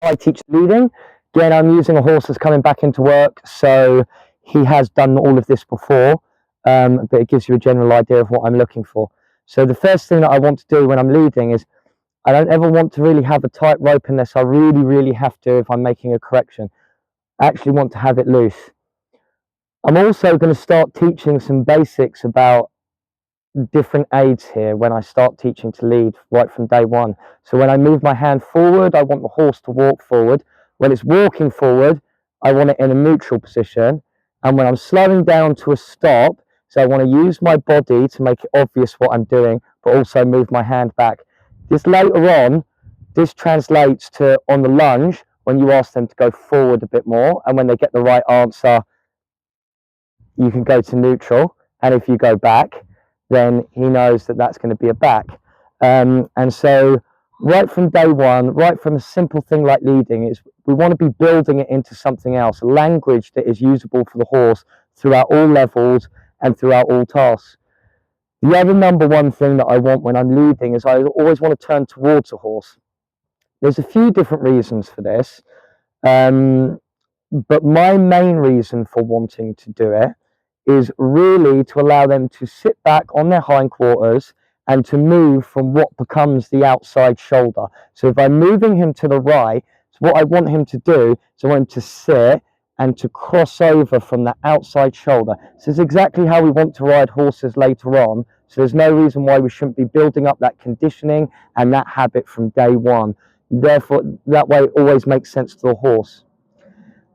I teach leading. Again, I'm using a horse that's coming back into work, so he has done all of this before, but it gives you a general idea of what I'm looking for. So the first thing that I want to do when I'm leading is I don't ever want to really have a tight rope unless I really have to if I'm making a correction. I actually want to have it loose. I'm also going to start teaching some basics about different aids here when I start teaching to lead right from day one. So when I move my hand forward, I want the horse to walk forward. When it's walking forward, I want it in a neutral position. And when I'm slowing down to a stop, so I want to use my body to make it obvious what I'm doing, but also move my hand back. This later on, this translates to on the lunge when you ask them to go forward a bit more, and when they get the right answer, you can go to neutral. And if you go back, then he knows that that's going to be a back. And so right from day one, right from a simple thing like leading, is we want to be building it into something else, a language that is usable for the horse throughout all levels and throughout all tasks. The other number one thing that I want when I'm leading is I always want to turn towards a horse. There's a few different reasons for this, but my main reason for wanting to do it is really to allow them to sit back on their hindquarters and to move from what becomes the outside shoulder. So if I'm moving him to the right, so what I want him to do is I want him to sit and to cross over from the outside shoulder. So it's exactly how we want to ride horses later on. So there's no reason why we shouldn't be building up that conditioning and that habit from day one. Therefore, that way it always makes sense to the horse.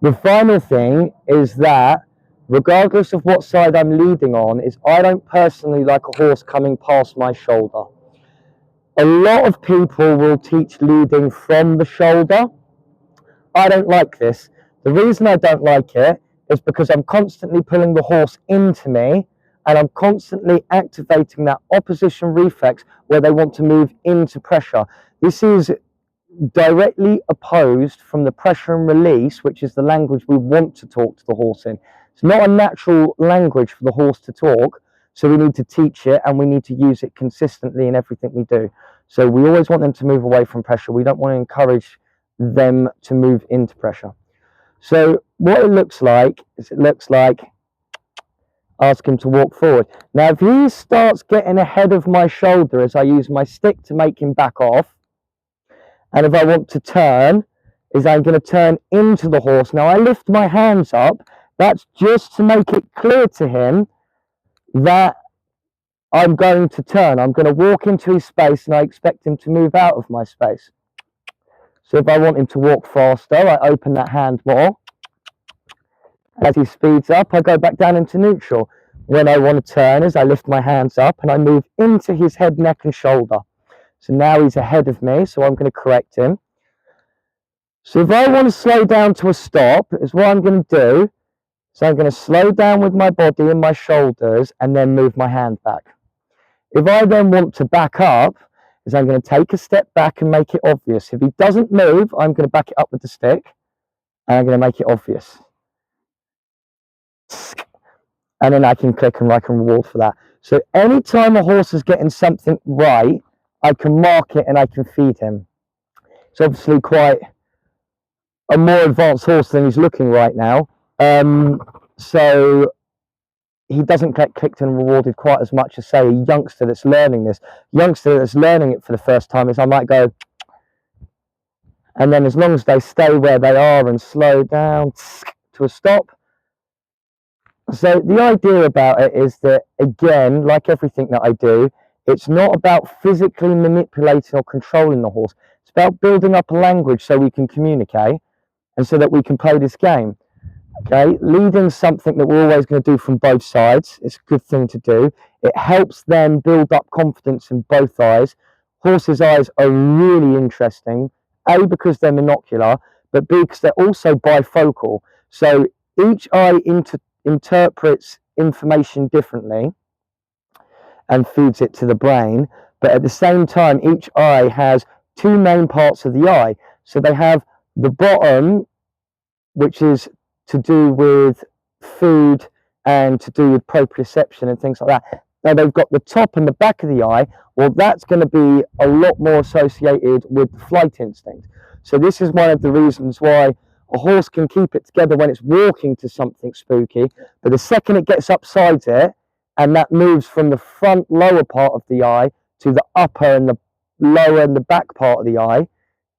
The final thing is that regardless of what side I'm leading on, is I don't personally like a horse coming past my shoulder. A lot of people will teach leading from the shoulder. I don't like this. The reason I don't like it is because I'm constantly pulling the horse into me, and I'm constantly activating that opposition reflex where they want to move into pressure. This is directly opposed from the pressure and release, which is the language we want to talk to the horse in. It's not a natural language for the horse to talk, so we need to teach it and we need to use it consistently in everything we do. So we always want them to move away from pressure. We don't want to encourage them to move into pressure. So what it looks like is ask him to walk forward. Now if he starts getting ahead of my shoulder as I use my stick to make him back off, and if I want to turn, is I'm going to turn into the horse. Now I lift my hands up. That's just to make it clear to him that I'm going to turn. I'm going to walk into his space and I expect him to move out of my space. So if I want him to walk faster, I open that hand more. As he speeds up, I go back down into neutral. When I want to turn, is I lift my hands up and I move into his head, neck and shoulder. So now he's ahead of me, so I'm going to correct him. So if I want to slow down to a stop, is what I'm going to do. So I'm going to slow down with my body and my shoulders and then move my hand back. If I then want to back up, is I'm going to take a step back and make it obvious. If he doesn't move, I'm going to back it up with the stick and I'm going to make it obvious. And then I can click and I can reward for that. So anytime a horse is getting something right, I can mark it and I can feed him. It's obviously quite a more advanced horse than he's looking right now. So he doesn't get clicked and rewarded quite as much as, say, a youngster that's learning this. Youngster that's learning it for the first time is I might go, and then as long as they stay where they are and slow down to a stop. So the idea about it is that, again, like everything that I do, it's not about physically manipulating or controlling the horse. It's about building up a language so we can communicate and so that we can play this game. Okay, leading something that we're always going to do from both sides. It's a good thing to do. It helps them build up confidence in both eyes. Horses' eyes are really interesting, A, because they're monocular, but B, because they're also bifocal. So each eye interprets information differently and feeds it to the brain, but at the same time, each eye has two main parts of the eye. So they have the bottom, which is to do with food and to do with proprioception and things like that. Now they've got the top and the back of the eye. Well, that's going to be a lot more associated with the flight instinct. So this is one of the reasons why a horse can keep it together when it's walking to something spooky, but the second it gets upside it, and that moves from the front lower part of the eye to the upper and the lower and the back part of the eye,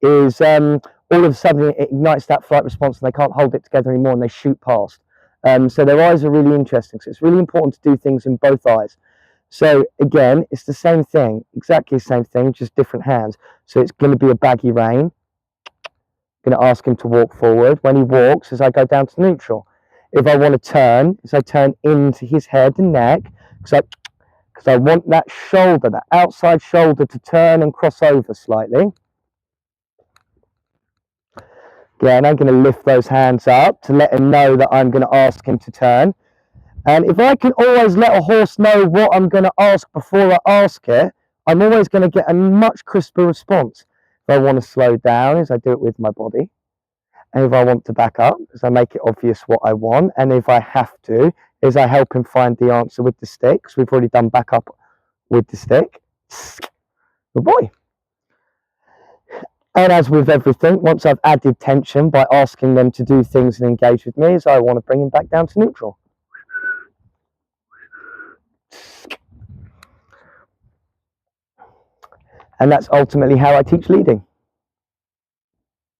is all of a sudden it ignites that flight response and they can't hold it together anymore and they shoot past. So their eyes are really interesting. So it's really important to do things in both eyes. So again, it's the same thing, exactly the same thing, just different hands. So it's going to be a baggy rein. Going to ask him to walk forward. When he walks, as I go down to neutral. If I want to turn, as I turn into his head and neck, because I want that shoulder, that outside shoulder, to turn and cross over slightly. Again, I'm going to lift those hands up to let him know that I'm going to ask him to turn. And if I can always let a horse know what I'm going to ask before I ask it, I'm always going to get a much crisper response. If I want to slow down, as I do it with my body. And if I want to back up, as I make it obvious what I want. And if I have to, as I help him find the answer with the stick. So we've already done back up with the stick. Good boy. And as with everything, once I've added tension by asking them to do things and engage with me, is I want to bring them back down to neutral. And that's ultimately how I teach leading.